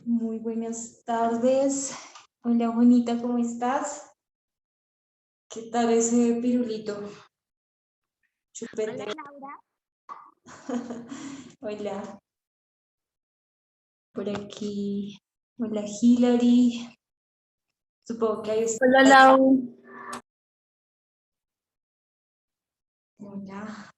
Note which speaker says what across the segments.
Speaker 1: Muy buenas tardes. Hola, Juanita, ¿cómo estás? ¿Qué tal ese pirulito? Chupete.
Speaker 2: Hola, Laura.
Speaker 1: Hola, por aquí. Hola, Hilary. Supongo que ahí está.
Speaker 3: Hola, Lau.
Speaker 1: Hola.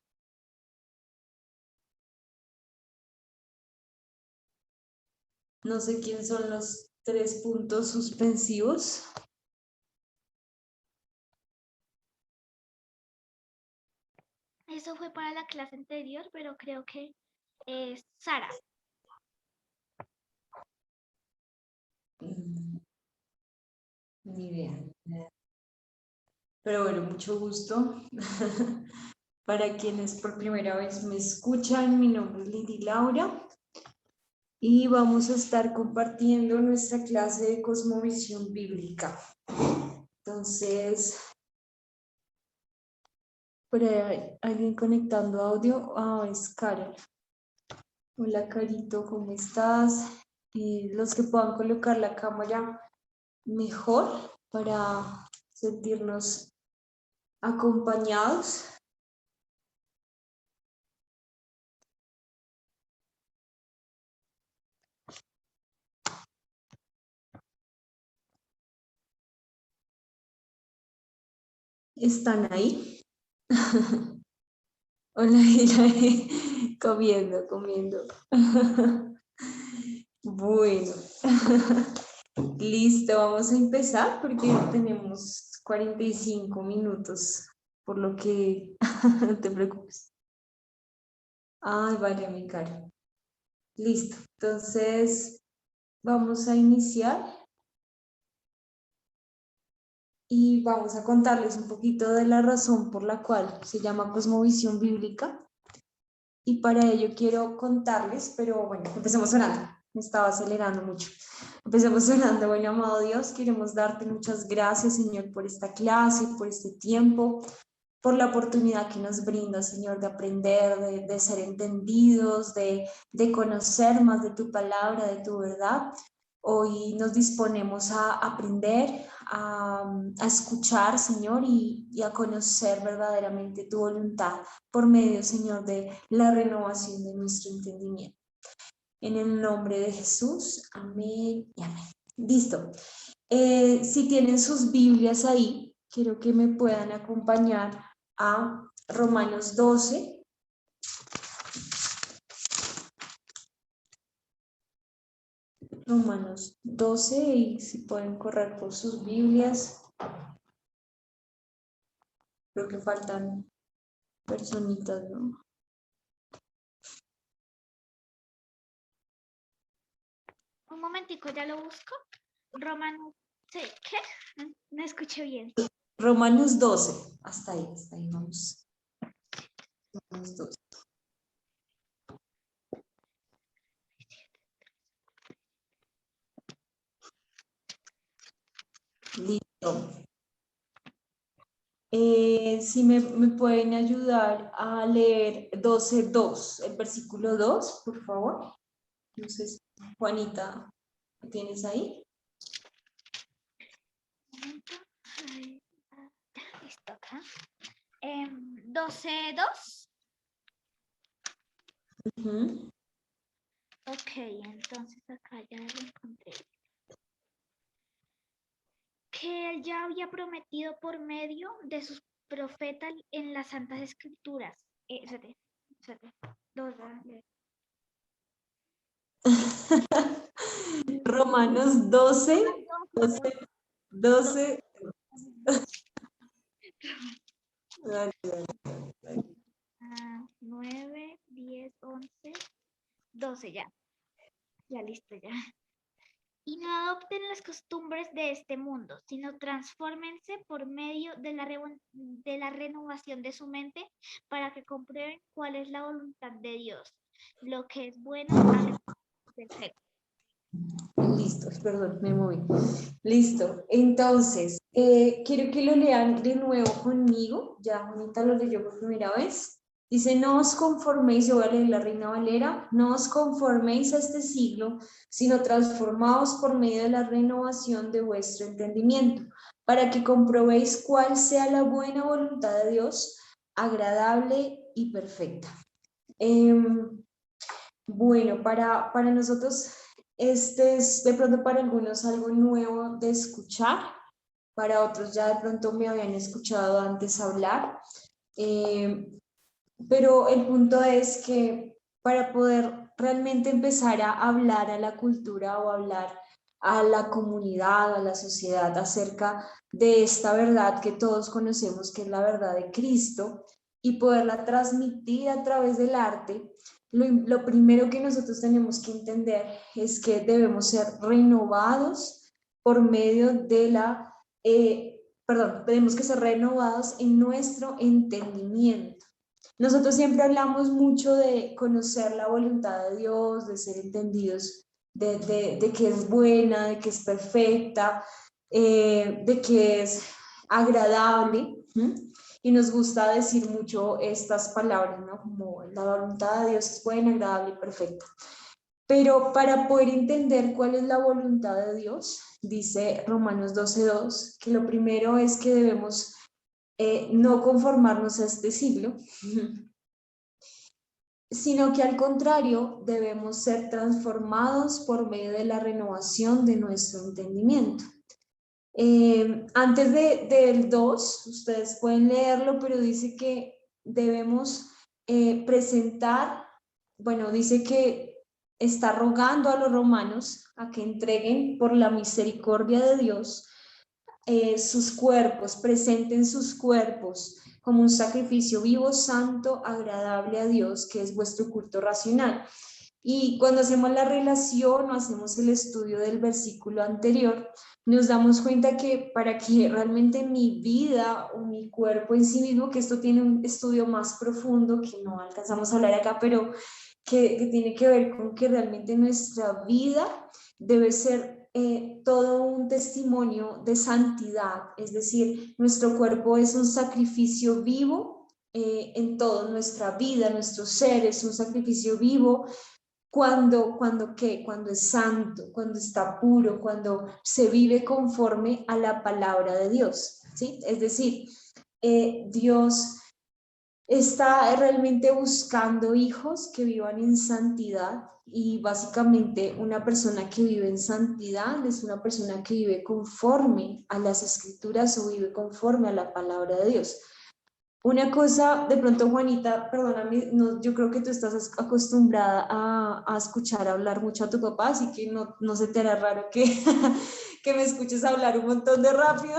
Speaker 1: No sé quién son los 3 puntos suspensivos.
Speaker 2: Eso fue para la clase anterior, pero creo que es Sara.
Speaker 1: Ni idea. Pero bueno, mucho gusto. Para quienes por primera vez me escuchan, mi nombre es Lady Laura. Y vamos a estar compartiendo nuestra clase de cosmovisión bíblica. Entonces, por ahí hay alguien conectando audio. Es Carol. Hola, Carito, ¿cómo estás? Los que puedan colocar la cámara mejor para sentirnos acompañados. ¿Están ahí? Hola, Hilary. Comiendo. Bueno, listo, vamos a empezar porque tenemos 45 minutos, por lo que no te preocupes. Ay, vale, mi cara. Listo, entonces vamos a iniciar y vamos a contarles un poquito de la razón por la cual se llama cosmovisión bíblica. Y para ello quiero contarles, pero bueno, empecemos orando. Me estaba acelerando mucho. Empecemos orando. Bueno, amado Dios, queremos darte muchas gracias, Señor, por esta clase, por este tiempo, por la oportunidad que nos brinda, Señor, de aprender, de ser entendidos, de conocer más de tu palabra, de tu verdad. Hoy nos disponemos a aprender, a escuchar, Señor, y a conocer verdaderamente tu voluntad por medio, Señor, de la renovación de nuestro entendimiento. En el nombre de Jesús, amén y amén. Listo. Si tienen sus Biblias ahí, quiero que me puedan acompañar a Romanos 12. Romanos 12, y si pueden correr por sus Biblias. Creo que faltan personitas, ¿no?
Speaker 2: Un momentico, ya lo busco. Romanos, ¿qué? No escuché bien.
Speaker 1: Romanos 12, hasta ahí vamos. Romanos 12. Listo. Si me pueden ayudar a leer 12:2, el versículo 2, por favor. No sé si Juanita, ¿lo tienes ahí?
Speaker 2: Un momento. Ay, listo acá. 12:2. Ok, entonces acá ya lo encontré. Que él ya había prometido por medio de sus profetas en las Santas Escrituras. Espérate.
Speaker 1: Romanos 12. Dale, dale.
Speaker 2: 9, 10, 11, 12 ya. Ya listo ya. Y no adopten las costumbres de este mundo, sino transfórmense por medio de la renovación de su mente para que comprueben cuál es la voluntad de Dios, lo que es bueno, agradable y perfecto.
Speaker 1: Listo, perdón, me moví. Listo. Entonces, quiero que lo lean de nuevo conmigo. Ya Juanita lo leyó por primera vez. Dice, no os conforméis, yo voy a leer la Reina Valera, no os conforméis a este siglo, sino transformaos por medio de la renovación de vuestro entendimiento, para que comprobéis cuál sea la buena voluntad de Dios, agradable y perfecta. Bueno, para nosotros este es de pronto para algunos algo nuevo de escuchar, para otros ya de pronto me habían escuchado antes hablar, pero el punto es que para poder realmente empezar a hablar a la cultura o hablar a la comunidad, a la sociedad acerca de esta verdad que todos conocemos, que es la verdad de Cristo, y poderla transmitir a través del arte, lo primero que nosotros tenemos que entender es que debemos ser renovados por medio de tenemos que ser renovados en nuestro entendimiento. Nosotros siempre hablamos mucho de conocer la voluntad de Dios, de ser entendidos, de que es buena, de que es perfecta, de que es agradable. Y nos gusta decir mucho estas palabras, ¿no? Como la voluntad de Dios es buena, agradable y perfecta. Pero para poder entender cuál es la voluntad de Dios, dice Romanos 12:2, que lo primero es que debemos no conformarnos a este siglo, sino que al contrario debemos ser transformados por medio de la renovación de nuestro entendimiento. Antes del 2, ustedes pueden leerlo, pero dice que debemos presentar, bueno, dice que está rogando a los romanos a que entreguen por la misericordia de Dios sus cuerpos, presenten sus cuerpos como un sacrificio vivo, santo, agradable a Dios, que es vuestro culto racional. Y cuando hacemos la relación o hacemos el estudio del versículo anterior, nos damos cuenta que para que realmente mi vida o mi cuerpo en sí mismo, que esto tiene un estudio más profundo que no alcanzamos a hablar acá, pero que tiene que ver con que realmente nuestra vida debe ser todo un testimonio de santidad, es decir, nuestro cuerpo es un sacrificio vivo en todo, nuestra vida, nuestro ser es un sacrificio vivo cuando es santo, cuando está puro, cuando se vive conforme a la palabra de Dios, ¿sí? Es decir, Dios está realmente buscando hijos que vivan en santidad y básicamente una persona que vive en santidad es una persona que vive conforme a las escrituras o vive conforme a la palabra de Dios. Una cosa, de pronto Juanita, perdóname, no, yo creo que tú estás acostumbrada a escuchar hablar mucho a tu papá, así que no se te hará raro que, que me escuches hablar un montón de rápido.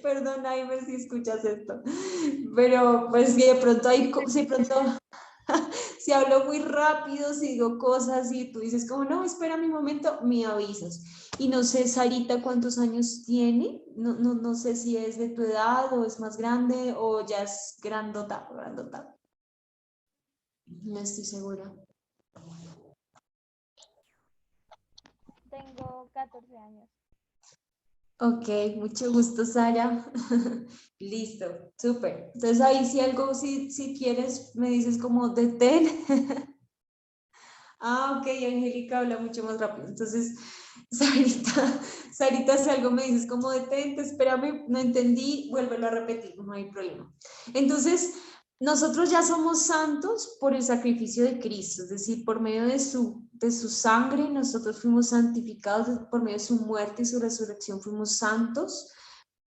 Speaker 1: Perdón, Aimer, si escuchas esto. Pero pues si de pronto si hablo muy rápido, si digo cosas y tú dices como, no, espera mi momento, me avisas. Y no sé, Sarita, ¿cuántos años tiene? No sé si es de tu edad o es más grande o ya es grandota, grandota. No estoy segura.
Speaker 3: Tengo 14 años.
Speaker 1: Ok, mucho gusto, Sara. Listo, súper. Entonces ahí si algo, si quieres, me dices como detén. Ah, ok, Angélica habla mucho más rápido. Entonces, Sarita, si algo me dices como detente, espérame, no entendí, vuélvelo a repetir, no hay problema. Entonces, nosotros ya somos santos por el sacrificio de Cristo, es decir, por medio de su sangre, nosotros fuimos santificados, por medio de su muerte y su resurrección fuimos santos.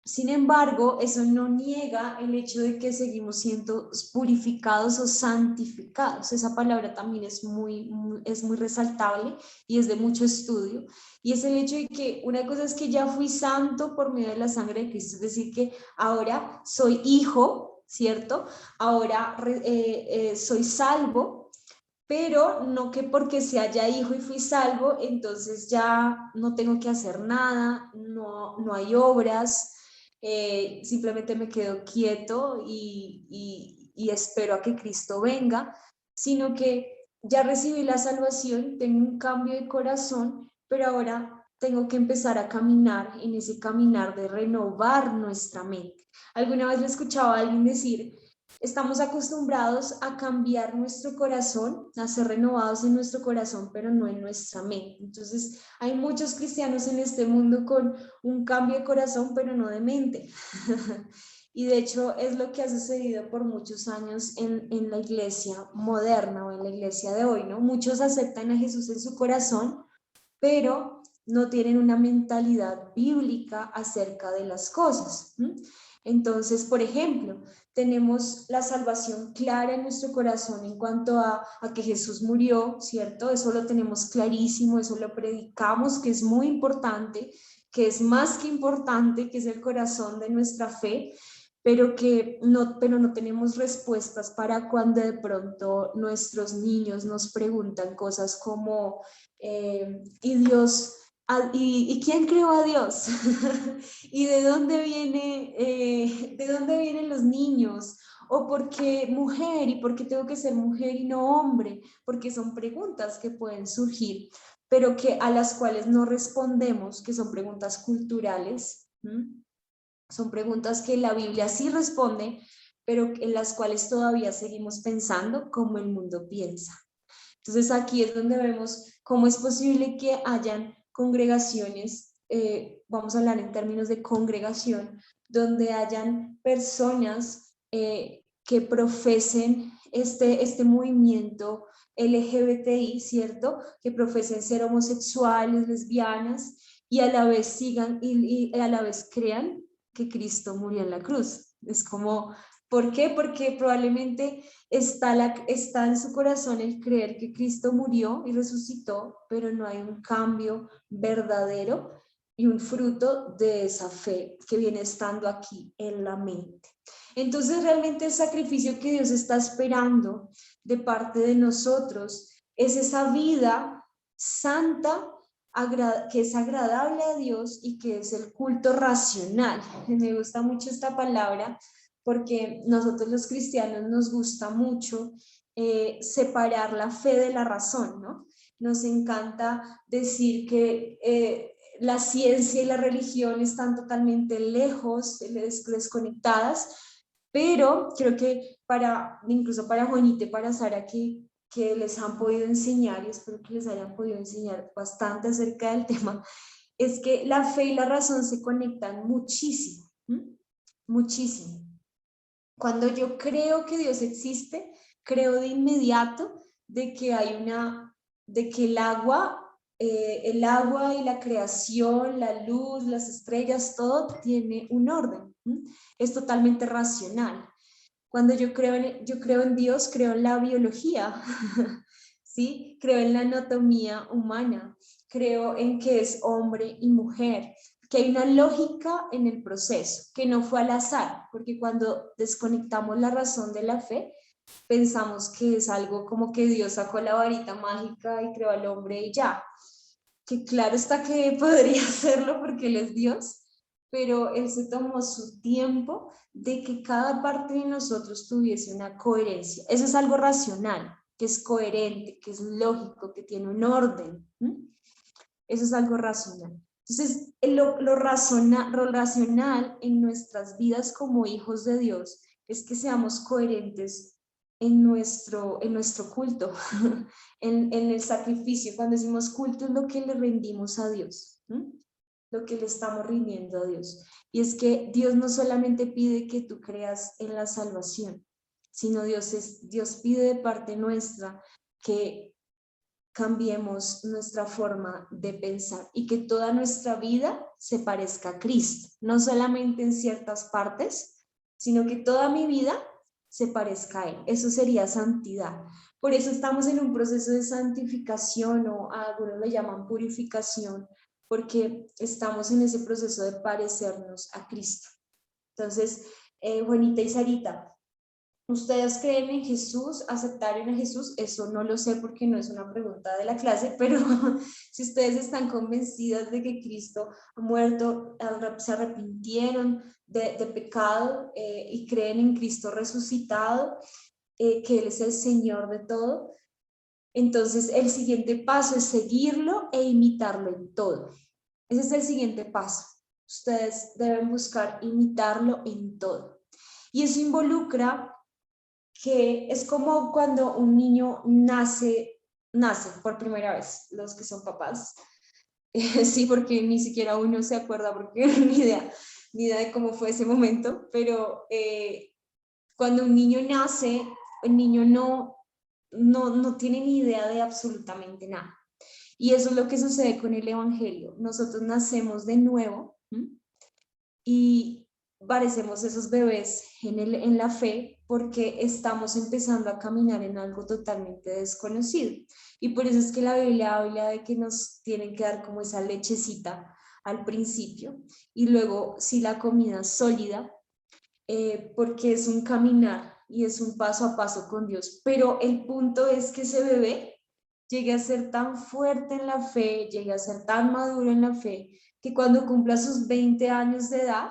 Speaker 1: Sin embargo, eso no niega el hecho de que seguimos siendo purificados o santificados. Esa palabra también es muy resaltable y es de mucho estudio. Y es el hecho de que una cosa es que ya fui santo por medio de la sangre de Cristo, es decir, que ahora soy hijo, ¿cierto? Ahora soy salvo, pero no que porque sea ya hijo y fui salvo, entonces ya no tengo que hacer nada, no hay obras, simplemente me quedo quieto y espero a que Cristo venga, sino que ya recibí la salvación, tengo un cambio de corazón, pero ahora tengo que empezar a caminar en ese caminar de renovar nuestra mente. Alguna vez le escuchaba a alguien decir estamos acostumbrados a cambiar nuestro corazón, a ser renovados en nuestro corazón, pero no en nuestra mente. Entonces, hay muchos cristianos en este mundo con un cambio de corazón, pero no de mente. Y de hecho es lo que ha sucedido por muchos años en la iglesia moderna o en la iglesia de hoy, ¿no? Muchos aceptan a Jesús en su corazón, pero no tienen una mentalidad bíblica acerca de las cosas. Entonces, por ejemplo, tenemos la salvación clara en nuestro corazón en cuanto a que Jesús murió, ¿cierto? Eso lo tenemos clarísimo, eso lo predicamos, que es muy importante, que es más que importante, que es el corazón de nuestra fe, pero no tenemos respuestas para cuando de pronto nuestros niños nos preguntan cosas como, ¿y Dios? ¿Y quién creó a Dios? ¿Y de dónde vienen los niños? ¿O por qué mujer? ¿Y por qué tengo que ser mujer y no hombre? Porque son preguntas que pueden surgir, pero a las cuales no respondemos, que son preguntas culturales. Son preguntas que la Biblia sí responde, pero en las cuales todavía seguimos pensando como el mundo piensa. Entonces aquí es donde vemos cómo es posible que hayan congregaciones, vamos a hablar en términos de congregación, donde hayan personas que profesen este movimiento LGBTI, ¿cierto? Que profesen ser homosexuales, lesbianas, y a la vez sigan y a la vez crean que Cristo murió en la cruz. Es como, ¿por qué? Porque probablemente está en su corazón el creer que Cristo murió y resucitó, pero no hay un cambio verdadero y un fruto de esa fe que viene estando aquí en la mente. Entonces realmente el sacrificio que Dios está esperando de parte de nosotros es esa vida santa que es agradable a Dios y que es el culto racional. Me gusta mucho esta palabra porque nosotros los cristianos nos gusta mucho separar la fe de la razón, ¿no? Nos encanta decir que la ciencia y la religión están totalmente lejos, desconectadas, pero creo que incluso para Juanita y para Sara, que les han podido enseñar, y espero que les hayan podido enseñar bastante acerca del tema, es que la fe y la razón se conectan muchísimo, muchísimo. Cuando yo creo que Dios existe, creo de inmediato de que de que el agua y la creación, la luz, las estrellas, todo tiene un orden. Es totalmente racional. Cuando yo creo en Dios, creo en la biología, ¿sí? Creo en la anatomía humana, creo en que es hombre y mujer, que hay una lógica en el proceso, que no fue al azar, porque cuando desconectamos la razón de la fe, pensamos que es algo como que Dios sacó la varita mágica y creó al hombre y ya, que claro está que podría hacerlo porque Él es Dios, pero Él se tomó su tiempo de que cada parte de nosotros tuviese una coherencia. Eso es algo racional, que es coherente, que es lógico, que tiene un orden. Eso es algo racional. Entonces, lo racional en nuestras vidas como hijos de Dios es que seamos coherentes en nuestro culto, en el sacrificio. Cuando decimos culto es lo que le rendimos a Dios, lo que le estamos rindiendo a Dios. Y es que Dios no solamente pide que tú creas en la salvación, sino Dios pide de parte nuestra que cambiemos nuestra forma de pensar y que toda nuestra vida se parezca a Cristo, no solamente en ciertas partes, sino que toda mi vida se parezca a Él. Eso sería santidad. Por eso estamos en un proceso de santificación o algunos lo llaman purificación, porque estamos en ese proceso de parecernos a Cristo. Entonces, Juanita y Sarita, ¿ustedes creen en Jesús? ¿Aceptaron a Jesús? Eso no lo sé porque no es una pregunta de la clase, pero si ustedes están convencidas de que Cristo ha muerto, se arrepintieron de pecado y creen en Cristo resucitado, que Él es el Señor de todo, entonces el siguiente paso es seguirlo e imitarlo en todo. Ese es el siguiente paso. Ustedes deben buscar imitarlo en todo. Y eso involucra que es como cuando un niño nace por primera vez, los que son papás. Sí, porque ni siquiera uno se acuerda, porque ni idea de cómo fue ese momento, pero cuando un niño nace, el niño no tiene ni idea de absolutamente nada. Y eso es lo que sucede con el Evangelio. Nosotros nacemos de nuevo, ¿m? Y parecemos esos bebés en la fe porque estamos empezando a caminar en algo totalmente desconocido. Y por eso es que la Biblia habla de que nos tienen que dar como esa lechecita al principio y luego sí la comida sólida, porque es un caminar y es un paso a paso con Dios. Pero el punto es que ese bebé llegue a ser tan fuerte en la fe, llegue a ser tan maduro en la fe, que cuando cumpla sus 20 años de edad,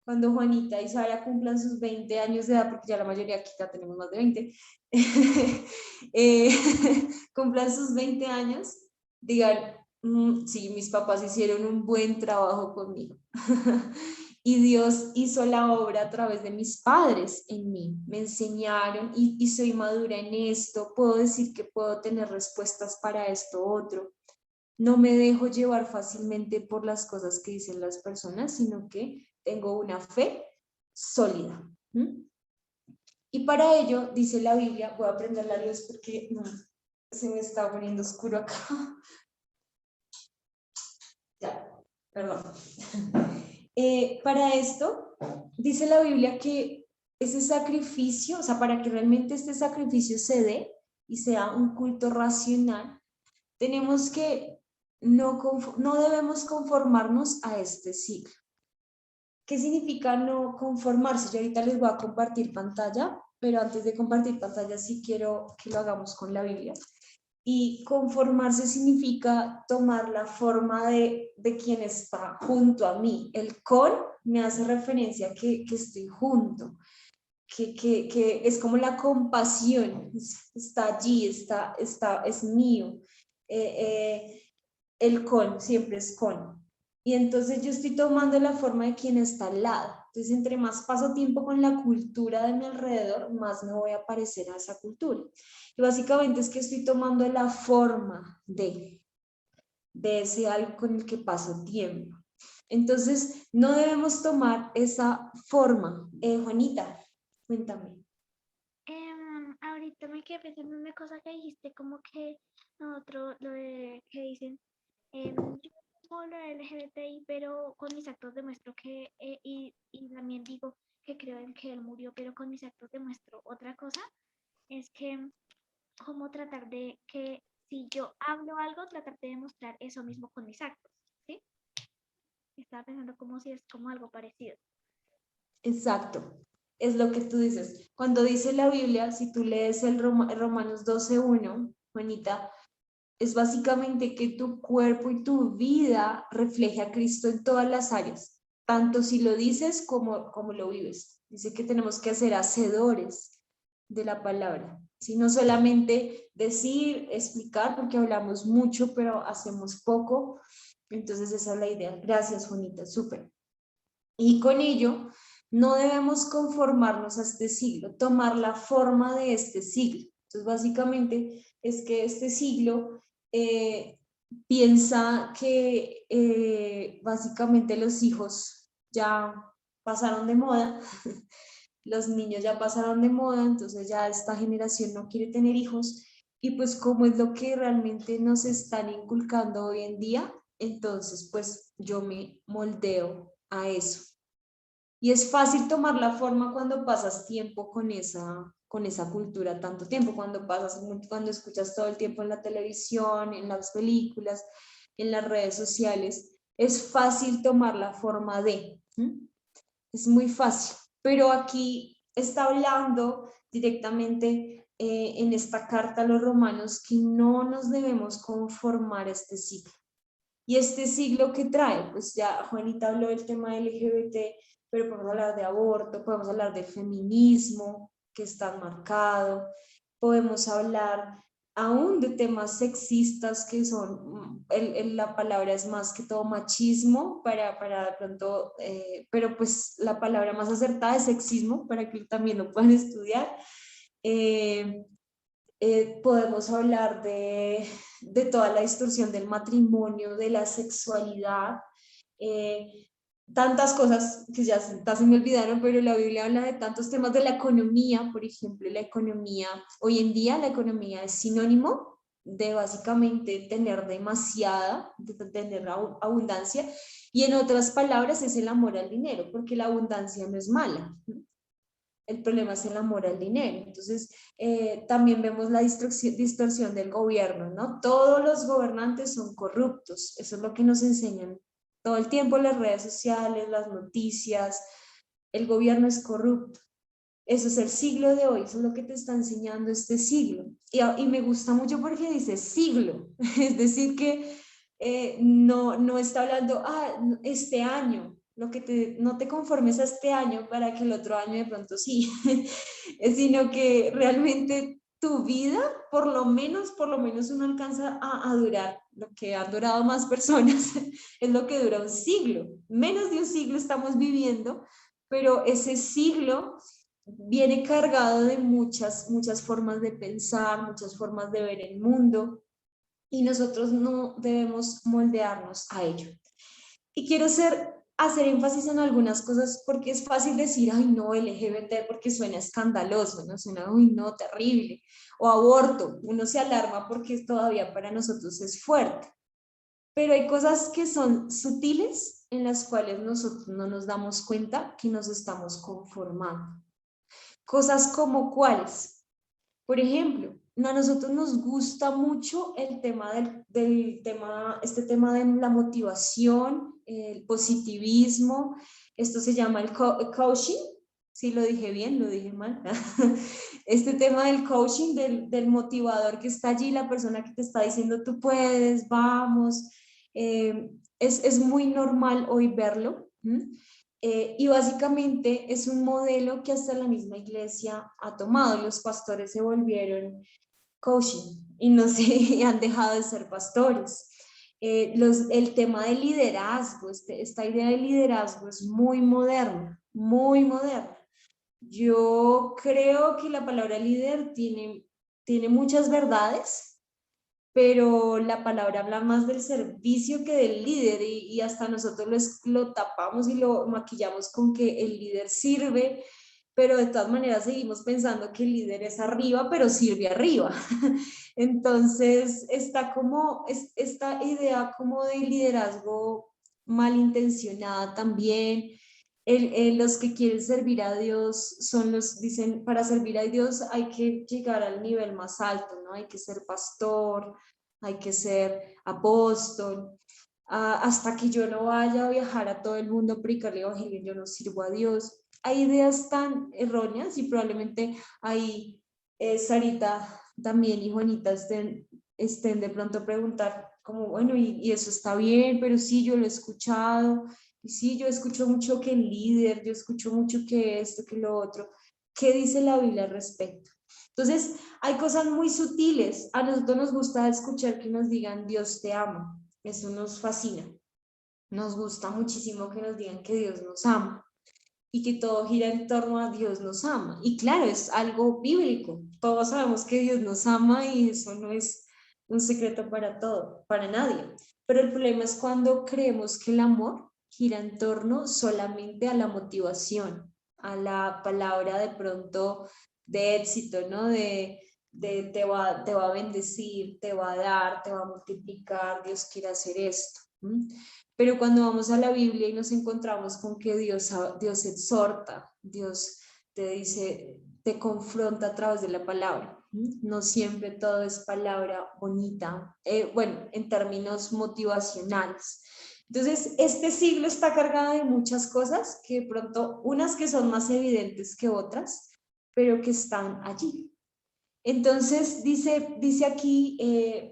Speaker 1: cuando Juanita y Sara cumplan sus 20 años de edad, porque ya la mayoría aquí ya tenemos más de 20, eh, cumplan sus 20 años, digan, sí, mis papás hicieron un buen trabajo conmigo. Y Dios hizo la obra a través de mis padres en mí, me enseñaron y soy madura en esto, puedo decir que puedo tener respuestas para esto otro. No me dejo llevar fácilmente por las cosas que dicen las personas, sino que tengo una fe sólida. Y para ello, dice la Biblia, voy a prender la luz porque se me está poniendo oscuro acá. Ya, perdón. Para esto, dice la Biblia que ese sacrificio, o sea, para que realmente este sacrificio se dé y sea un culto racional, tenemos que no debemos conformarnos a este siglo. ¿Qué significa no conformarse? Yo ahorita les voy a compartir pantalla, pero antes de compartir pantalla sí quiero que lo hagamos con la Biblia. Y conformarse significa tomar la forma de quien está junto a mí. El con me hace referencia que estoy junto, que es como la compasión, está allí, es mío. El con siempre es con. Y entonces yo estoy tomando la forma de quien está al lado. Entonces, entre más paso tiempo con la cultura de mi alrededor, más me voy a parecer a esa cultura. Y básicamente es que estoy tomando la forma de ese algo con el que paso tiempo. Entonces, no debemos tomar esa forma. Juanita, cuéntame.
Speaker 2: Ahorita me quedé pensando en una cosa que dijiste, como que nosotros, lo de que dicen, yo como lo LGBTI, pero con mis actos demuestro que, y también digo que creo en que él murió, pero con mis actos demuestro otra cosa, es que como tratar de que si yo hablo algo, tratar de demostrar eso mismo con mis actos, ¿sí? Estaba pensando como si es como algo parecido.
Speaker 1: Exacto, es lo que tú dices. Cuando dice la Biblia, si tú lees el Romanos 12:1, Juanita, es básicamente que tu cuerpo y tu vida refleje a Cristo en todas las áreas, tanto si lo dices como lo vives. Dice que tenemos que ser hacedores de la palabra, si no solamente decir, explicar, porque hablamos mucho, pero hacemos poco. Entonces esa es la idea. Gracias, Juanita, súper. Y con ello, no debemos conformarnos a este siglo, tomar la forma de este siglo. Entonces, básicamente es que este siglo piensa que básicamente los hijos ya pasaron de moda, los niños ya pasaron de moda, entonces ya esta generación no quiere tener hijos y pues como es lo que realmente nos están inculcando hoy en día, entonces pues yo me moldeo a eso. Y es fácil tomar la forma cuando pasas tiempo con esa cultura, tanto tiempo, cuando escuchas todo el tiempo en la televisión, en las películas, en las redes sociales. Es fácil tomar la forma de, es muy fácil. Pero aquí está hablando directamente en esta carta a los romanos que no nos debemos conformar a este siglo. ¿Y este siglo qué trae? Pues ya Juanita habló del tema LGBT, pero podemos hablar de aborto, podemos hablar de feminismo, que está marcado, podemos hablar aún de temas sexistas que son, la palabra es más que todo machismo, para de pronto, pero pues la palabra más acertada es sexismo, para que también lo puedan estudiar. Podemos hablar de toda la distorsión del matrimonio, de la sexualidad, tantas cosas que ya se me olvidaron, pero la Biblia habla de tantos temas de la economía. Por ejemplo, la economía, hoy en día la economía es sinónimo de básicamente tener demasiada, de tener abundancia, y en otras palabras es el amor al dinero, porque la abundancia no es mala. El problema es el amor al dinero. Entonces, también vemos la distorsión del gobierno, ¿no? Todos los gobernantes son corruptos. Eso es lo que nos enseñan todo el tiempo las redes sociales, las noticias. El gobierno es corrupto. Eso es el siglo de hoy, eso es lo que te está enseñando este siglo. Y me gusta mucho porque dice siglo, es decir que no está hablando, este año, no te conformes a este año para que el otro año de pronto sí, sino que realmente tu vida, por lo menos uno alcanza a durar, lo que han durado más personas, es lo que dura un siglo. Menos de un siglo estamos viviendo, pero ese siglo viene cargado de muchas formas de pensar, muchas formas de ver el mundo, y nosotros no debemos moldearnos a ello. Y quiero hacer énfasis en algunas cosas porque es fácil decir, ay no, LGBT, porque suena escandaloso, ¿no? Suena, uy no, terrible. O aborto, uno se alarma porque todavía para nosotros es fuerte. Pero hay cosas que son sutiles en las cuales nosotros no nos damos cuenta que nos estamos conformando. Cosas como cuáles. Por ejemplo, a nosotros nos gusta mucho el tema este tema de la motivación, el positivismo. Esto se llama el coaching. Sí, lo dije bien, lo dije mal. Este tema del coaching, del motivador que está allí, la persona que te está diciendo tú puedes, vamos. Es muy normal hoy verlo. Y básicamente es un modelo que hasta la misma iglesia ha tomado. Los pastores se volvieron coaching y no se han dejado de ser pastores. El tema del liderazgo, esta idea de liderazgo es muy moderna, muy moderna. Yo creo que la palabra líder tiene muchas verdades, pero la palabra habla más del servicio que del líder, y hasta nosotros lo tapamos y lo maquillamos con que el líder sirve, pero de todas maneras seguimos pensando que el líder es arriba, pero sirve arriba. Entonces está como esta idea como de liderazgo malintencionada también. Los que quieren servir a Dios dicen, para servir a Dios hay que llegar al nivel más alto, ¿no? Hay que ser pastor, hay que ser apóstol. Hasta que yo no vaya a viajar a todo el mundo a predicar el evangelio, yo no sirvo a Dios. Hay ideas tan erróneas, y probablemente ahí Sarita también y Juanita estén de pronto a preguntar como, bueno, y eso está bien, pero sí, yo lo he escuchado, y sí, yo escucho mucho que el líder, yo escucho mucho que esto, que lo otro. ¿Qué dice la Biblia al respecto? Entonces, hay cosas muy sutiles. A nosotros nos gusta escuchar que nos digan Dios te ama. Eso nos fascina. Nos gusta muchísimo que nos digan que Dios nos ama y que todo gira en torno a Dios nos ama. Y claro, es algo bíblico. Todos sabemos que Dios nos ama y eso no es un secreto para nadie. Pero el problema es cuando creemos que el amor gira en torno solamente a la motivación, a la palabra de pronto de éxito, ¿no? De te va a bendecir, te va a dar, te va a multiplicar, Dios quiere hacer esto. Pero cuando vamos a la Biblia y nos encontramos con que Dios exhorta, Dios te dice, te confronta a través de la palabra. No siempre todo es palabra bonita, bueno, en términos motivacionales. Entonces, este siglo está cargado de muchas cosas que de pronto, unas que son más evidentes que otras, pero que están allí. Entonces dice aquí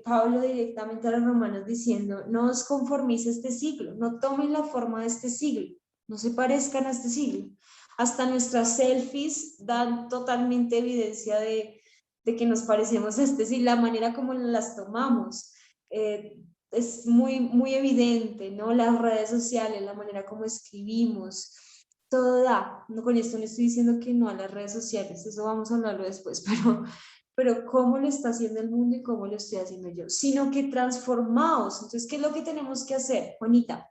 Speaker 1: Pablo directamente a los romanos diciendo, no os conforméis a este siglo, no tomen la forma de este siglo, no se parezcan a este siglo. Hasta nuestras selfies dan totalmente evidencia de que nos parecemos a este siglo, la manera como las tomamos. Es muy evidente, ¿no? Las redes sociales, la manera como escribimos, todo da. No, con esto no estoy diciendo que no a las redes sociales, eso vamos a hablarlo después, pero cómo lo está haciendo el mundo y cómo lo estoy haciendo yo, sino que transformados. Entonces, ¿qué es lo que tenemos que hacer, Juanita?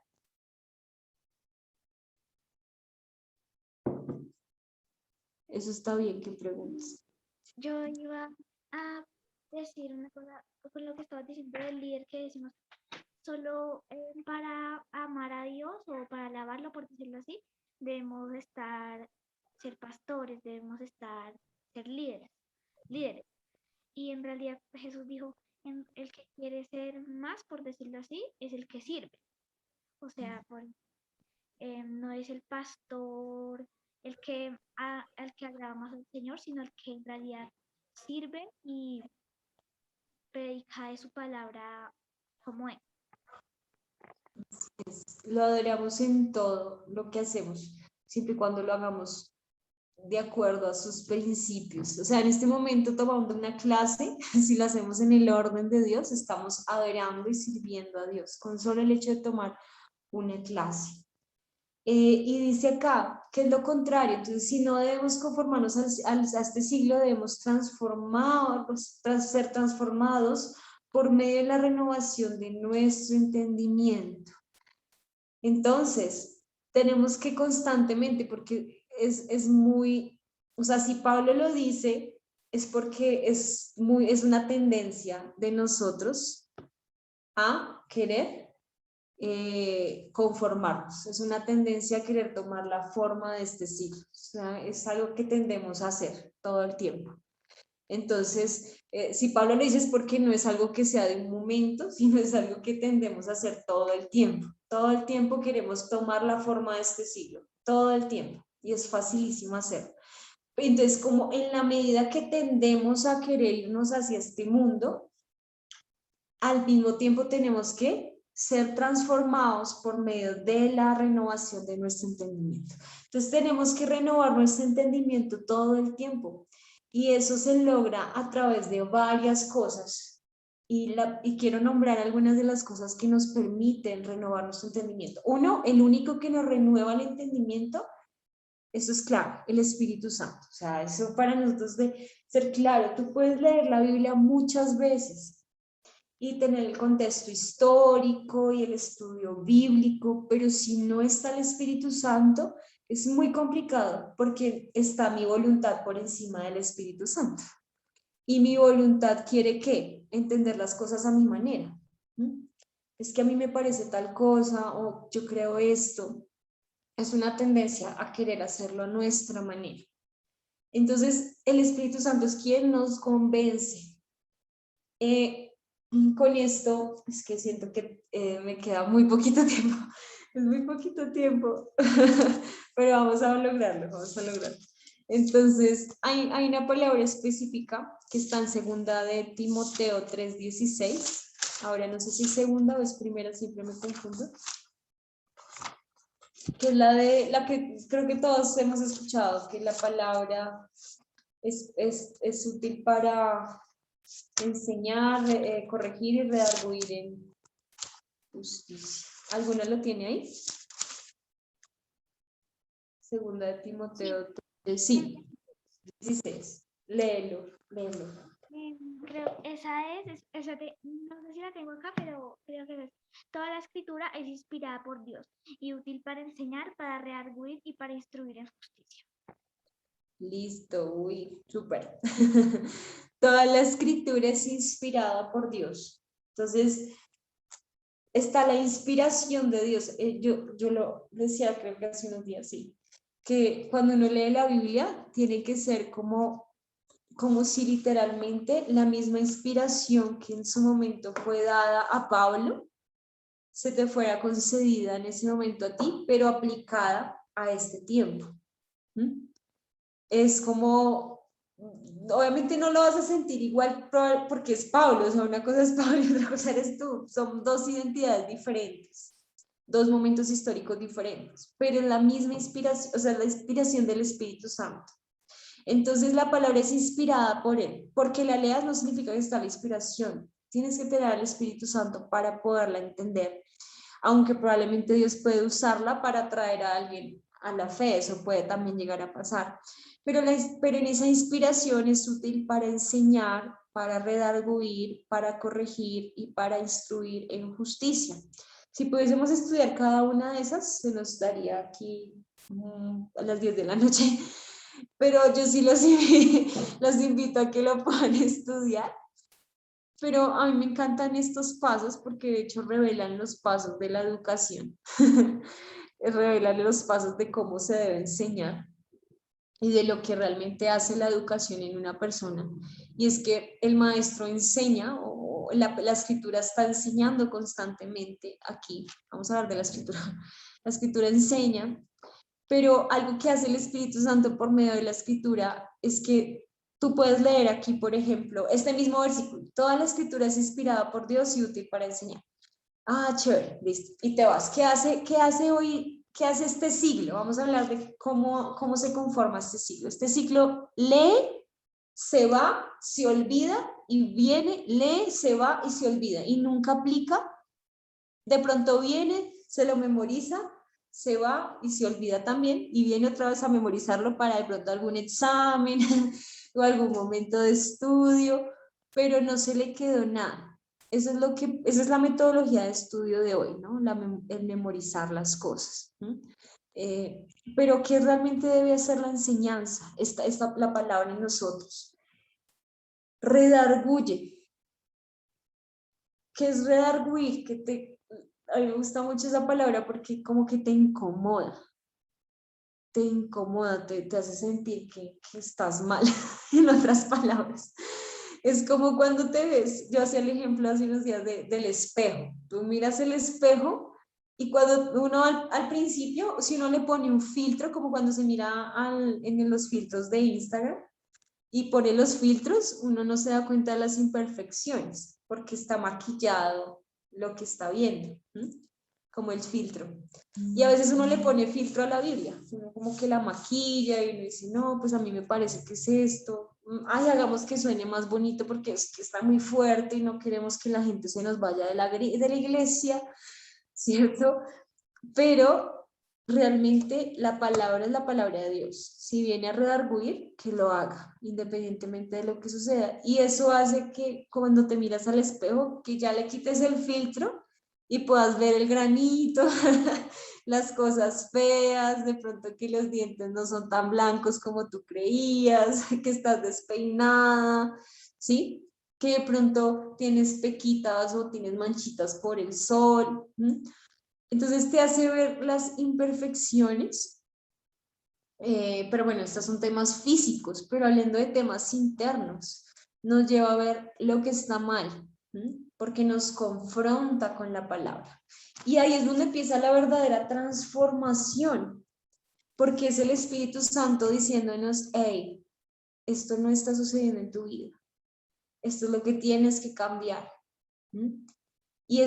Speaker 1: Eso está bien que preguntes.
Speaker 2: Yo iba a decir una cosa con lo que estabas diciendo del líder que decimos solo para amar a Dios o para alabarlo, por decirlo así, debemos ser pastores, debemos ser líderes. Y en realidad Jesús dijo, el que quiere ser más, por decirlo así, es el que sirve. O sea, no es el pastor el que agrada más al Señor, sino el que en realidad sirve y predica de su palabra como es.
Speaker 1: Lo adoramos en todo lo que hacemos, siempre y cuando lo hagamos de acuerdo a sus principios. O sea, en este momento tomando una clase, si lo hacemos en el orden de Dios, estamos adorando y sirviendo a Dios, con solo el hecho de tomar una clase. Y dice acá que es lo contrario, entonces si no debemos conformarnos a este siglo, debemos ser transformados por medio de la renovación de nuestro entendimiento. Entonces, tenemos que constantemente, porque es muy, o sea, si Pablo lo dice, es porque es una tendencia de nosotros a querer conformarnos. Es una tendencia a querer tomar la forma de este siglo. O sea, es algo que tendemos a hacer todo el tiempo. Entonces, si Pablo lo dice es porque no es algo que sea de un momento, sino es algo que tendemos a hacer todo el tiempo. Todo el tiempo queremos tomar la forma de este siglo, todo el tiempo. Y es facilísimo hacerlo. Entonces, como en la medida que tendemos a querer irnos hacia este mundo, al mismo tiempo tenemos que ser transformados por medio de la renovación de nuestro entendimiento. Entonces tenemos que renovar nuestro entendimiento todo el tiempo y eso se logra a través de varias cosas y quiero nombrar algunas de las cosas que nos permiten renovar nuestro entendimiento. Uno, el único que nos renueva el entendimiento, eso es claro, el Espíritu Santo. O sea, eso para nosotros de ser claro, tú puedes leer la Biblia muchas veces y tener el contexto histórico y el estudio bíblico, pero si no está el Espíritu Santo, es muy complicado porque está mi voluntad por encima del Espíritu Santo. Y mi voluntad quiere ¿qué? Entender las cosas a mi manera. Es que a mí me parece tal cosa o yo creo esto. Es una tendencia a querer hacerlo a nuestra manera. Entonces, el Espíritu Santo es quien nos convence. Con esto, es que siento que me queda muy poquito tiempo, es muy poquito tiempo, pero vamos a lograrlo, vamos a lograrlo. Entonces, hay una palabra específica que está en segunda de Timoteo 3:16, ahora no sé si segunda o es primera, siempre me confundo, que es la que creo que todos hemos escuchado, que la palabra es útil para enseñar, corregir y redarguir en justicia. ¿Alguna lo tiene ahí? Segunda de Timoteo. Sí, 16. Léelo.
Speaker 2: Creo no sé si la tengo acá, pero creo que es. Toda la escritura es inspirada por Dios y útil para enseñar, para redarguir y para instruir en justicia.
Speaker 1: Listo, uy, súper. Toda la escritura es inspirada por Dios. Entonces, está la inspiración de Dios. Yo lo decía, creo que hace unos días, sí, que cuando uno lee la Biblia, tiene que ser como si literalmente la misma inspiración que en su momento fue dada a Pablo, se te fuera concedida en ese momento a ti, pero aplicada a este tiempo. Es como, obviamente no lo vas a sentir igual porque es Pablo, o sea, una cosa es Pablo y otra cosa eres tú, son dos identidades diferentes, dos momentos históricos diferentes, pero la misma inspiración, o sea, la inspiración del Espíritu Santo. Entonces la palabra es inspirada por él, porque la leas no significa que está la inspiración, tienes que tener al Espíritu Santo para poderla entender. aunque probablemente Dios puede usarla para traer a alguien a la fe, eso puede también llegar a pasar. Pero en esa inspiración es útil para enseñar, para redarguir, para corregir y para instruir en justicia. Si pudiésemos estudiar cada una de esas, se nos daría aquí a las 10 de la noche, pero yo sí los invito a que lo puedan estudiar. Pero a mí me encantan estos pasos porque de hecho revelan los pasos de la educación, revelan los pasos de cómo se debe enseñar y de lo que realmente hace la educación en una persona. Y es que el maestro enseña, o la escritura está enseñando constantemente aquí. Vamos a hablar de la escritura. La escritura enseña, pero algo que hace el Espíritu Santo por medio de la escritura es que tú puedes leer aquí, por ejemplo, este mismo versículo. Toda la escritura es inspirada por Dios y útil para enseñar. Ah, chévere, listo. Y te vas. ¿Qué hace hoy? ¿Qué hace este siglo? Vamos a hablar de cómo se conforma este siglo. Este siglo lee, se va, se olvida y viene, lee, se va y se olvida y nunca aplica. De pronto viene, se lo memoriza, se va y se olvida también y viene otra vez a memorizarlo para de pronto algún examen o algún momento de estudio, pero no se le quedó nada. Eso es esa es la metodología de estudio de hoy, ¿no? El memorizar las cosas. Pero ¿qué realmente debe hacer la enseñanza? La palabra en nosotros. Redarguye. ¿Qué es redarguir? A mí me gusta mucho esa palabra porque como que te incomoda, te hace sentir que estás mal, en otras palabras. Es como cuando te ves, yo hacía el ejemplo hace unos días del espejo. Tú miras el espejo y cuando uno al principio, si uno le pone un filtro, como cuando se mira en los filtros de Instagram y pone los filtros, uno no se da cuenta de las imperfecciones porque está maquillado lo que está viendo, como el filtro. Y a veces uno le pone filtro a la Biblia, uno como que la maquilla y uno dice, no, pues a mí me parece que es esto, ay, hagamos que suene más bonito porque es que está muy fuerte y no queremos que la gente se nos vaya de la iglesia, ¿cierto? Pero realmente la palabra es la palabra de Dios. Si viene a redarguir, que lo haga, independientemente de lo que suceda. Y eso hace que cuando te miras al espejo, que ya le quites el filtro y puedas ver el granito, las cosas feas, de pronto que los dientes no son tan blancos como tú creías, que estás despeinada, ¿sí? Que de pronto tienes pequitas o tienes manchitas por el sol. Entonces te hace ver las imperfecciones, pero bueno, estos son temas físicos, pero hablando de temas internos, nos lleva a ver lo que está mal, porque nos confronta con la palabra. Y ahí es donde empieza la verdadera transformación, porque es el Espíritu Santo diciéndonos, hey, esto no está sucediendo en tu vida, esto es lo que tienes que cambiar. Y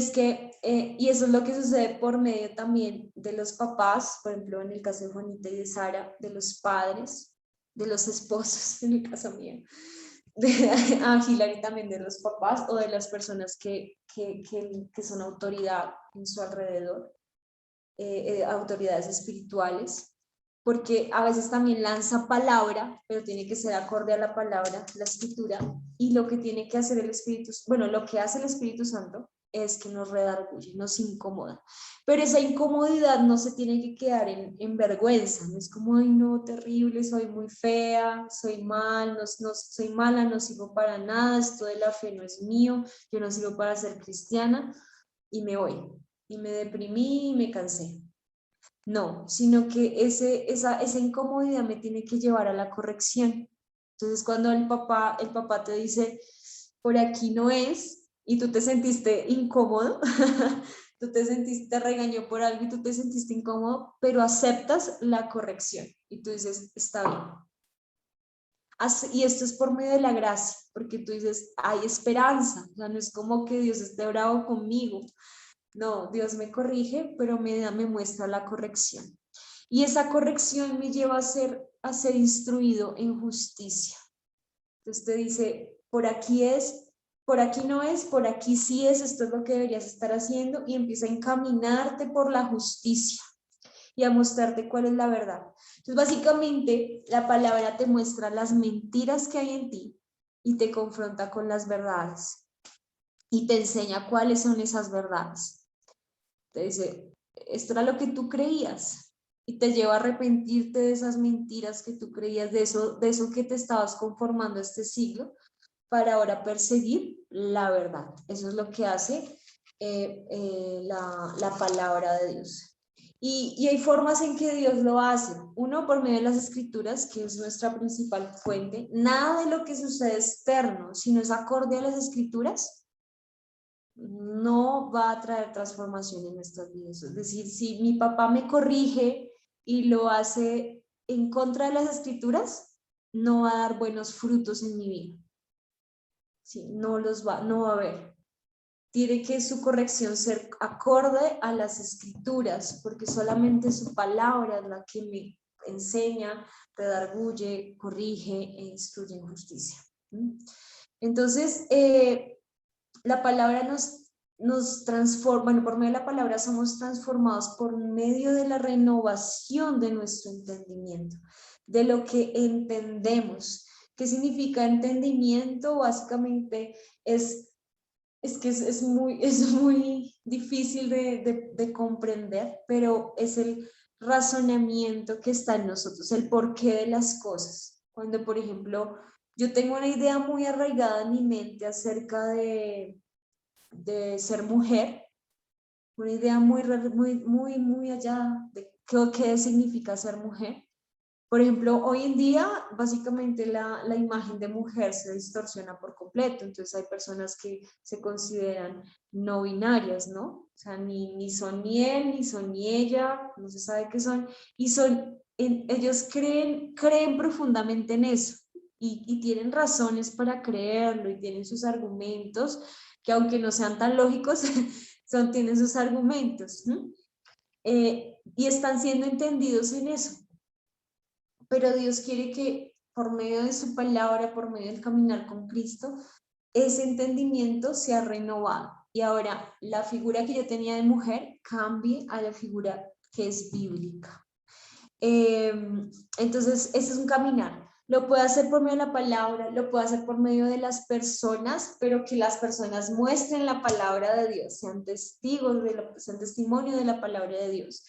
Speaker 1: y eso es lo que sucede por medio también de los papás, por ejemplo, en el caso de Juanita y de Sara, de los padres, de los esposos, en el caso mío, de Hilary también de los papás o de las personas que son autoridad en su alrededor, autoridades espirituales, porque a veces también lanza palabra, pero tiene que ser acorde a la palabra, la escritura, y lo que tiene que hacer el Espíritu, bueno, lo que hace el Espíritu Santo es que nos redarguye, nos incomoda. Pero esa incomodidad no se tiene que quedar en vergüenza, no es como, ay no, terrible, soy muy fea, soy mal, soy mala, no sirvo para nada, esto de la fe no es mío, yo no sirvo para ser cristiana, y me voy, y me deprimí y me cansé. No, sino que esa incomodidad me tiene que llevar a la corrección. Entonces, cuando el papá te dice, por aquí no es, y tú te sentiste incómodo, tú te sentiste, te regañó por algo y tú te sentiste incómodo, pero aceptas la corrección y tú dices, está bien. Y esto es por medio de la gracia, porque tú dices, hay esperanza, o sea, no es como que Dios esté bravo conmigo, no, Dios me corrige, pero me muestra la corrección. Y esa corrección me lleva a ser instruido en justicia. Entonces te dice, por aquí es, por aquí no es, por aquí sí es, esto es lo que deberías estar haciendo, y empieza a encaminarte por la justicia y a mostrarte cuál es la verdad. Entonces, básicamente, la palabra te muestra las mentiras que hay en ti y te confronta con las verdades y te enseña cuáles son esas verdades. Te dice, esto era lo que tú creías, y te lleva a arrepentirte de esas mentiras que tú creías, de eso que te estabas conformando este siglo, para ahora perseguir la verdad. Eso es lo que hace la palabra de Dios. Y hay formas en que Dios lo hace. Uno, por medio de las escrituras, que es nuestra principal fuente. Nada de lo que sucede externo, si no es acorde a las escrituras, no va a traer transformación en nuestras vidas. Es decir, si mi papá me corrige y lo hace en contra de las escrituras, no va a dar buenos frutos en mi vida. Sí, no va a haber. Tiene que su corrección ser acorde a las escrituras, porque solamente su palabra es la que me enseña, redarguye, corrige e instruye en justicia. Entonces, la palabra nos transforma, bueno, por medio de la palabra somos transformados por medio de la renovación de nuestro entendimiento, de lo que entendemos. ¿Qué significa entendimiento? Básicamente es muy difícil de comprender, pero es el razonamiento que está en nosotros, el porqué de las cosas. Cuando, por ejemplo, yo tengo una idea muy arraigada en mi mente acerca de ser mujer, una idea muy allá de qué significa ser mujer. Por ejemplo, hoy en día, básicamente la imagen de mujer se distorsiona por completo. Entonces hay personas que se consideran no binarias, ¿no? O sea, ni son ni él, ni son ni ella, no se sabe qué son. Y ellos creen profundamente en eso. Y tienen razones para creerlo y tienen sus argumentos, que aunque no sean tan lógicos, tienen sus argumentos, ¿no? Y están siendo entendidos en eso. Pero Dios quiere que por medio de su palabra, por medio del caminar con Cristo, ese entendimiento sea renovado. Y ahora la figura que yo tenía de mujer cambie a la figura que es bíblica. Entonces, ese es un caminar. Lo puedo hacer por medio de la palabra, lo puedo hacer por medio de las personas, pero que las personas muestren la palabra de Dios, sean testigos, sean testimonio de la palabra de Dios.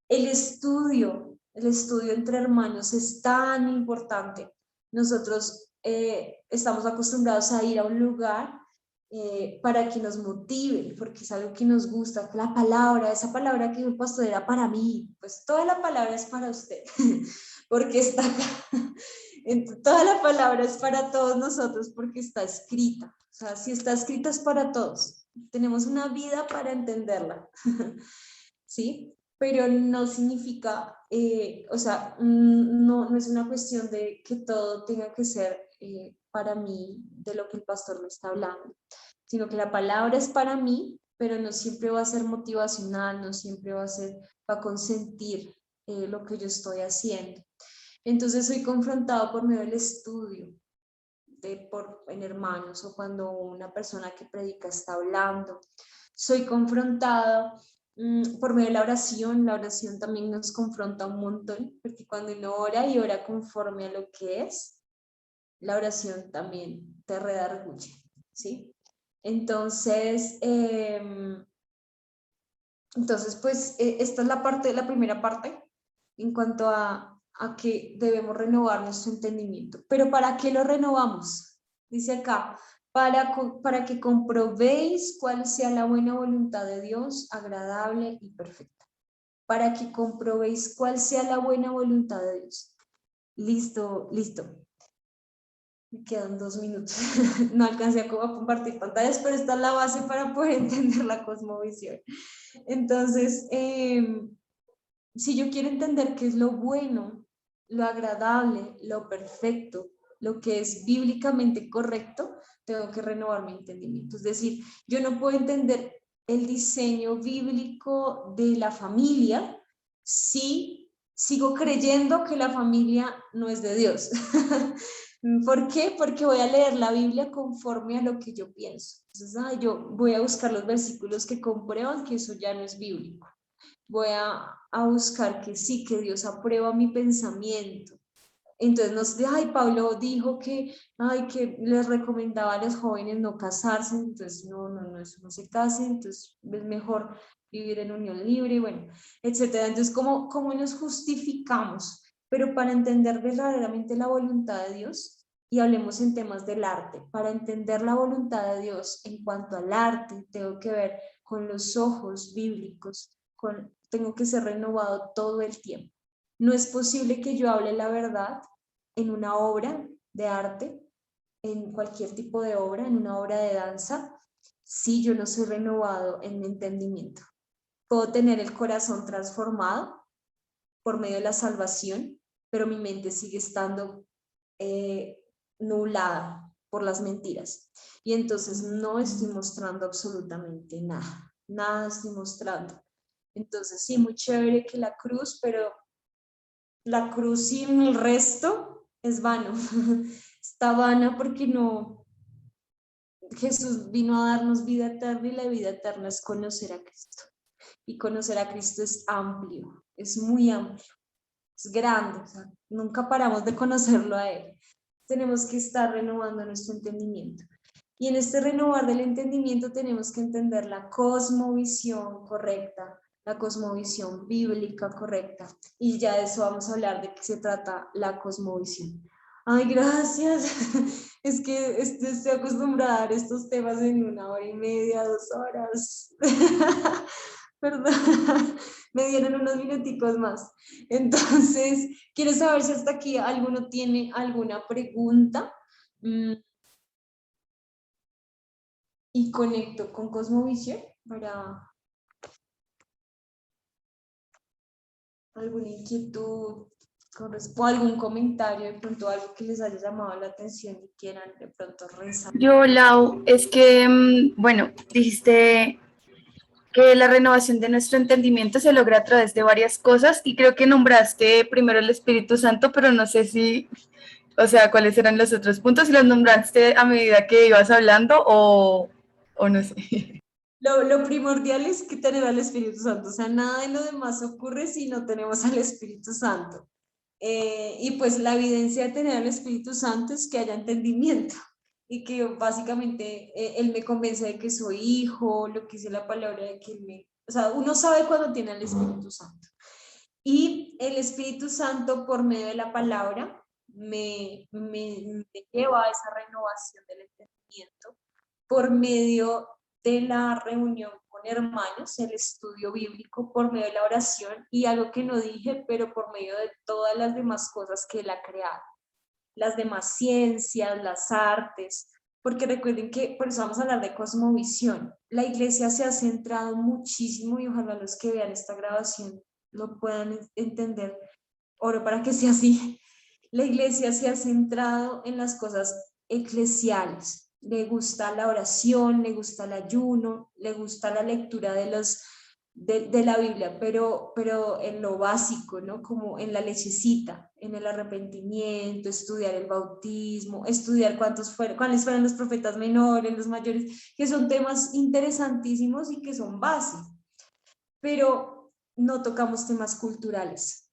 Speaker 1: El estudio entre hermanos es tan importante. Nosotros estamos acostumbrados a ir a un lugar para que nos motive, porque es algo que nos gusta. La palabra, esa palabra que el pastor era para mí, pues toda la palabra es para usted, porque está acá. Toda la palabra es para todos nosotros porque está escrita. O sea, si está escrita es para todos. Tenemos una vida para entenderla. ¿Sí? Pero no significa, o sea, no es una cuestión de que todo tenga que ser para mí de lo que el pastor me está hablando, sino que la palabra es para mí, pero no siempre va a ser motivacional, no siempre va a consentir lo que yo estoy haciendo. Entonces soy confrontado por medio del estudio, en hermanos, o cuando una persona que predica está hablando. Soy confrontada por medio de la oración también nos confronta un montón, porque cuando uno ora y ora conforme a lo que es, la oración también te redarguye, ¿sí? Entonces, pues esta es la primera parte en cuanto a que debemos renovar nuestro entendimiento. ¿Pero para qué lo renovamos? Dice acá, para que comprobéis cuál sea la buena voluntad de Dios, agradable y perfecta. Para que comprobéis cuál sea la buena voluntad de Dios. Listo. Me quedan 2 minutos. No alcancé a compartir pantallas, pero esta es la base para poder entender la cosmovisión. Entonces, si yo quiero entender qué es lo bueno, lo agradable, lo perfecto, lo que es bíblicamente correcto, tengo que renovar mi entendimiento. Es decir, yo no puedo entender el diseño bíblico de la familia si sigo creyendo que la familia no es de Dios. ¿Por qué? Porque voy a leer la Biblia conforme a lo que yo pienso. Entonces, yo voy a buscar los versículos que comprueban que eso ya no es bíblico. Voy a buscar que sí, que Dios aprueba mi pensamiento. Entonces, no sé, ay, Pablo dijo que, ay, que les recomendaba a los jóvenes no casarse, entonces no, eso no se case, entonces es mejor vivir en unión libre, bueno, etcétera. Entonces, ¿cómo nos justificamos? Pero para entender verdaderamente la voluntad de Dios, y hablemos en temas del arte, para entender la voluntad de Dios en cuanto al arte, tengo que ver con los ojos bíblicos, tengo que ser renovado todo el tiempo. No es posible que yo hable la verdad en una obra de arte, en cualquier tipo de obra, en una obra de danza, si yo no soy renovado en mi entendimiento. Puedo tener el corazón transformado por medio de la salvación, pero mi mente sigue estando nublada por las mentiras. Y entonces no estoy mostrando absolutamente nada, nada estoy mostrando. Entonces sí, muy chévere que la cruz, pero la cruz sin el resto es vano. Está vana porque no, Jesús vino a darnos vida eterna y la vida eterna es conocer a Cristo. Y conocer a Cristo es amplio, es muy amplio, es grande, o sea, nunca paramos de conocerlo a Él. Tenemos que estar renovando nuestro entendimiento. Y en este renovar del entendimiento tenemos que entender la cosmovisión correcta, la cosmovisión bíblica correcta. Y ya de eso vamos a hablar, de qué se trata la cosmovisión. Ay, gracias. Es que estoy acostumbrada a dar estos temas en 1 hora y media, 2 horas. Perdón, me dieron unos minuticos más. Entonces, quiero saber si hasta aquí alguno tiene alguna pregunta. Y conecto con Cosmovisión para alguna inquietud, o algún comentario, de pronto algo que les haya llamado la atención y quieran de pronto resaltar.
Speaker 3: Yo, Lau, es que, bueno, dijiste que la renovación de nuestro entendimiento se logra a través de varias cosas y creo que nombraste primero el Espíritu Santo, pero no sé si, o sea, cuáles eran los otros puntos, si los nombraste a medida que ibas hablando o no sé.
Speaker 1: Lo primordial es que tener al Espíritu Santo, o sea, nada de lo demás ocurre si no tenemos al Espíritu Santo. Y pues la evidencia de tener al Espíritu Santo es que haya entendimiento y que básicamente Él me convence de que soy hijo, lo que dice la palabra de que o sea, uno sabe cuando tiene al Espíritu Santo. Y el Espíritu Santo por medio de la palabra me lleva a esa renovación del entendimiento por medio de la reunión con hermanos, el estudio bíblico, por medio de la oración y algo que no dije, pero por medio de todas las demás cosas que Él ha creado, las demás ciencias, las artes, porque recuerden que por eso vamos a hablar de cosmovisión. La iglesia se ha centrado muchísimo y ojalá los que vean esta grabación lo puedan entender, oro para que sea así. La iglesia se ha centrado en las cosas eclesiales. Le gusta la oración, le gusta el ayuno, le gusta la lectura de la Biblia, pero en lo básico, ¿no? Como en la lechecita, en el arrepentimiento, estudiar el bautismo, estudiar cuáles fueron los profetas menores, los mayores, que son temas interesantísimos y que son básicos, pero no tocamos temas culturales.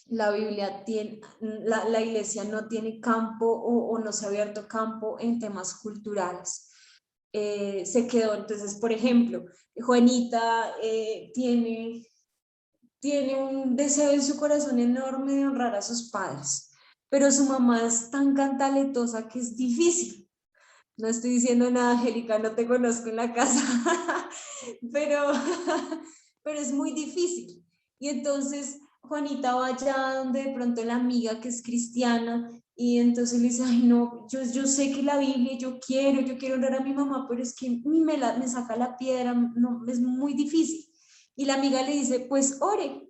Speaker 1: La Biblia tiene, la iglesia no tiene campo o no se ha abierto campo en temas culturales. Se quedó, entonces, por ejemplo, Juanita tiene un deseo en su corazón enorme de honrar a sus padres, pero su mamá es tan cantaletosa que es difícil. No estoy diciendo nada, Angélica, no te conozco en la casa, pero, pero es muy difícil. Y entonces Juanita va allá donde de pronto la amiga que es cristiana y entonces le dice, ay no, yo sé que la Biblia, yo quiero honrar a mi mamá, pero es que me saca la piedra, no, es muy difícil. Y la amiga le dice, pues ore,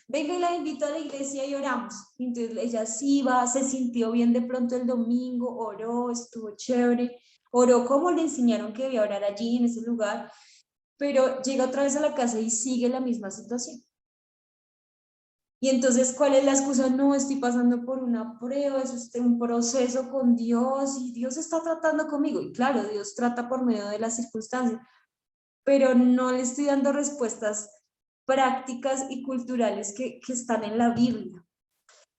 Speaker 1: venga y la invito a la iglesia y oramos. Y entonces ella sí va, se sintió bien de pronto el domingo, oró, estuvo chévere, oró como le enseñaron que debía orar allí en ese lugar, pero llega otra vez a la casa y sigue la misma situación. Y entonces, ¿cuál es la excusa? No, estoy pasando por una prueba, es un proceso con Dios y Dios está tratando conmigo. Y claro, Dios trata por medio de las circunstancias, pero no le estoy dando respuestas prácticas y culturales que están en la Biblia.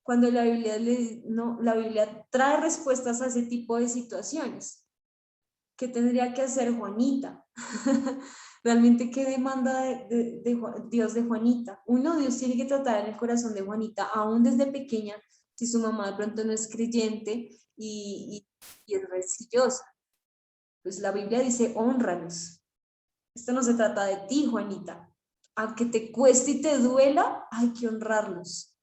Speaker 1: Cuando la Biblia, no, la Biblia trae respuestas a ese tipo de situaciones. ¿Qué tendría que hacer Juanita? Realmente, ¿qué demanda Dios de Juanita? Uno, Dios tiene que tratar en el corazón de Juanita, aún desde pequeña, si su mamá de pronto no es creyente y es religiosa. Pues la Biblia dice, hónralos. Esto no se trata de ti, Juanita. Aunque te cueste y te duela, hay que honrarlos.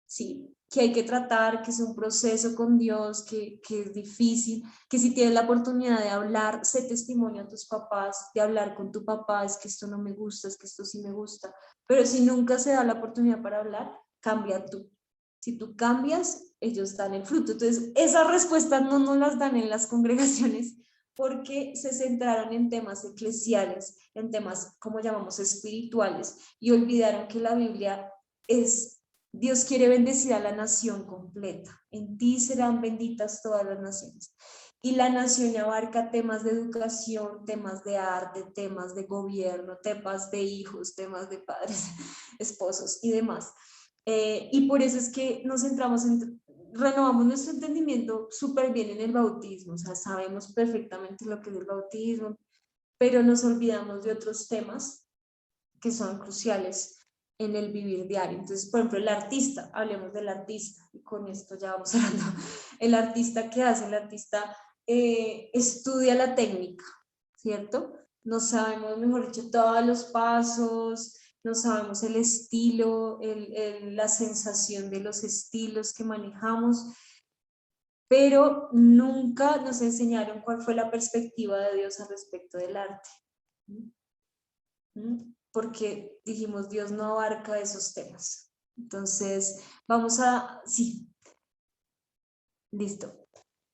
Speaker 1: Sí, que hay que tratar, que es un proceso con Dios, que es difícil, que si tienes la oportunidad de hablar, sé testimonio a tus papás, de hablar con tu papá, es que esto no me gusta, es que esto sí me gusta, pero si nunca se da la oportunidad para hablar, cambia tú. Si tú cambias, ellos dan el fruto. Entonces, esas respuestas no nos las dan en las congregaciones porque se centraron en temas eclesiales, en temas, como llamamos, espirituales, y olvidaron que la Biblia es Dios quiere bendecir a la nación completa. En ti serán benditas todas las naciones. Y la nación abarca temas de educación, temas de arte, temas de gobierno, temas de hijos, temas de padres, esposos y demás. Y por eso es que nos centramos renovamos nuestro entendimiento súper bien en el bautismo. O sea, sabemos perfectamente lo que es el bautismo, pero nos olvidamos de otros temas que son cruciales en el vivir diario. Entonces, por ejemplo, el artista, hablemos del artista, y con esto ya vamos hablando. El artista, ¿qué hace? El artista estudia la técnica, ¿cierto? No sabemos, mejor dicho, todos los pasos, no sabemos el estilo, la sensación de los estilos que manejamos, pero nunca nos enseñaron cuál fue la perspectiva de Dios al respecto del arte. Porque dijimos, Dios no abarca esos temas. Entonces, vamos a, sí, listo,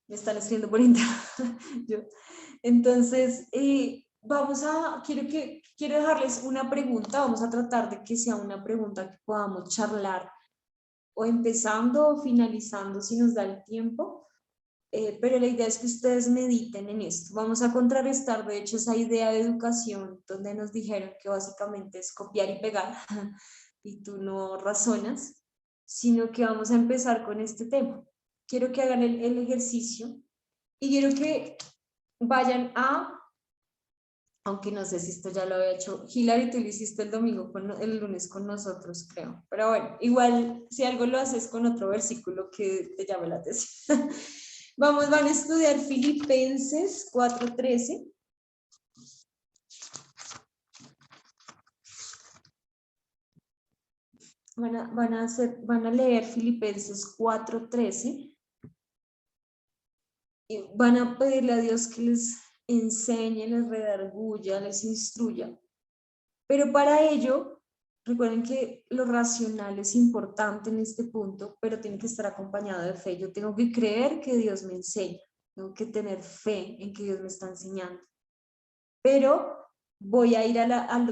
Speaker 1: me están escribiendo por internet. Entonces, quiero dejarles una pregunta, vamos a tratar de que sea una pregunta que podamos charlar o empezando o finalizando si nos da el tiempo. Pero la idea es que ustedes mediten en esto. Vamos a contrarrestar, de hecho, esa idea de educación donde nos dijeron que básicamente es copiar y pegar y tú no razonas, sino que vamos a empezar con este tema. Quiero que hagan el ejercicio y quiero que vayan aunque no sé si esto ya lo había hecho, Hilary, tú lo hiciste el lunes con nosotros, creo. Pero bueno, igual si algo lo haces con otro versículo que te llame la atención. Van a estudiar Filipenses 4:13. Van a leer Filipenses 4:13 y van a pedirle a Dios que les enseñe, les redarguya, les instruya. Pero para ello, recuerden que lo racional es importante en este punto, pero tiene que estar acompañado de fe. Yo tengo que creer que Dios me enseña, tengo que tener fe en que Dios me está enseñando. Pero voy a ir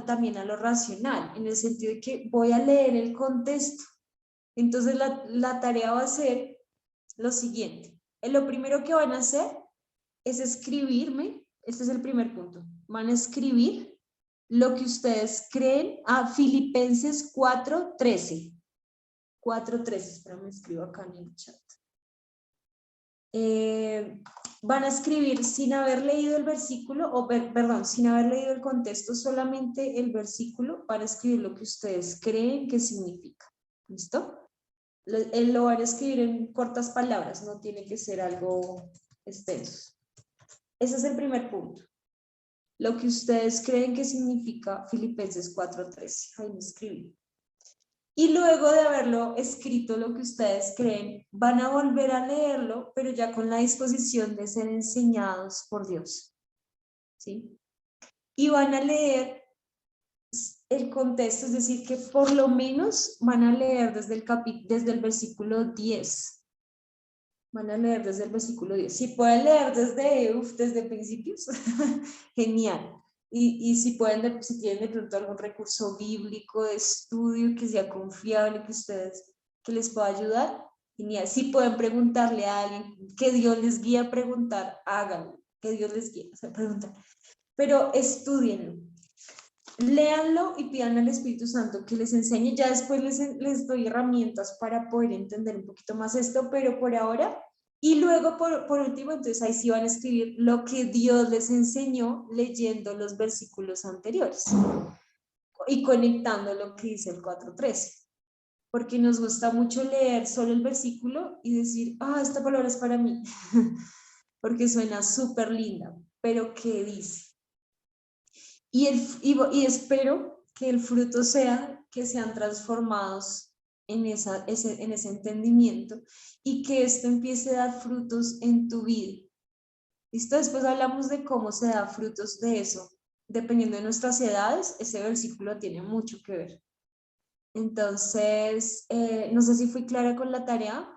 Speaker 1: también a lo racional, en el sentido de que voy a leer el contexto. Entonces la tarea va a ser lo siguiente. Lo primero que van a hacer es escribirme, este es el primer punto, van a escribir lo que ustedes creen a Filipenses 4:13. 4:13, espérame, escribo acá en el chat. Van a escribir sin haber leído el versículo, perdón, sin haber leído el contexto, solamente el versículo, para escribir lo que ustedes creen que significa. ¿Listo? Lo van a escribir en cortas palabras, no tiene que ser algo extenso. Ese es el primer punto. Lo que ustedes creen que significa Filipenses 4:13. Ahí me escribí. Y luego de haberlo escrito lo que ustedes creen, van a volver a leerlo, pero ya con la disposición de ser enseñados por Dios. ¿Sí? Y van a leer el contexto, es decir, que por lo menos van a leer desde el versículo 10. Van a leer desde el versículo 10. Si pueden leer desde principios, genial. Y si pueden, si tienen de pronto algún recurso bíblico de estudio que sea confiable, que ustedes, que les pueda ayudar, genial. Si pueden preguntarle a alguien, que Dios les guíe a preguntar, háganlo, que Dios les guíe a preguntar. Pero estudienlo, léanlo y pidan al Espíritu Santo que les enseñe. Ya después les doy herramientas para poder entender un poquito más esto, pero por ahora. Y luego, por último, entonces ahí sí van a escribir lo que Dios les enseñó leyendo los versículos anteriores y conectando lo que dice el 4:13. Porque nos gusta mucho leer solo el versículo y decir, esta palabra es para mí, porque suena súper linda, pero ¿qué dice? Y espero que el fruto sea que sean transformados en ese entendimiento y que esto empiece a dar frutos en tu vida. ¿Listo? Después hablamos de cómo se da frutos de eso. Dependiendo de nuestras edades, ese versículo tiene mucho que ver. Entonces, no sé si fui clara con la tarea.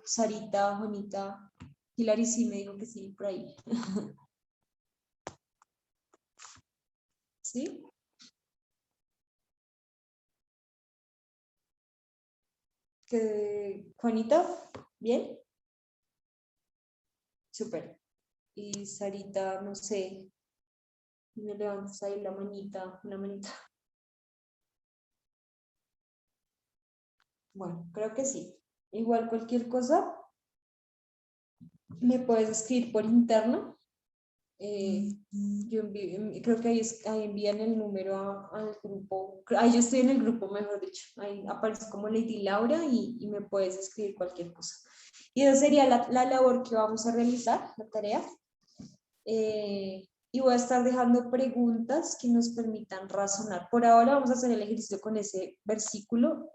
Speaker 1: Sarita, Juanita, Hilary sí me dijo que sí, por ahí. ¿Sí? Juanita, ¿bien? Súper. Y Sarita, no sé, me levantas ahí la manita, una manita. Bueno, creo que sí. Igual cualquier cosa, me puedes escribir por interno. Creo que ahí envían el número al grupo. Ahí yo estoy en el grupo, mejor dicho. Ahí aparece como Lady Laura y me puedes escribir cualquier cosa. Y esa sería la labor que vamos a realizar, la tarea. Y voy a estar dejando preguntas que nos permitan razonar. Por ahora vamos a hacer el ejercicio con ese versículo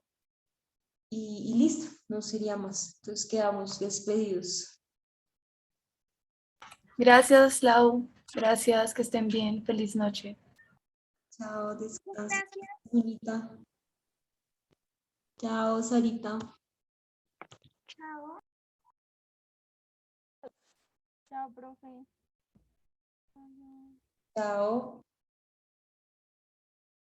Speaker 1: y listo, no sería más. Entonces quedamos despedidos.
Speaker 3: Gracias, Lau. Gracias, que estén bien. Feliz noche.
Speaker 1: Chao, descansa,
Speaker 2: Gracias.
Speaker 1: bonita. Chao, Sarita.
Speaker 2: Chao.
Speaker 4: Chao, profe.
Speaker 1: Chao.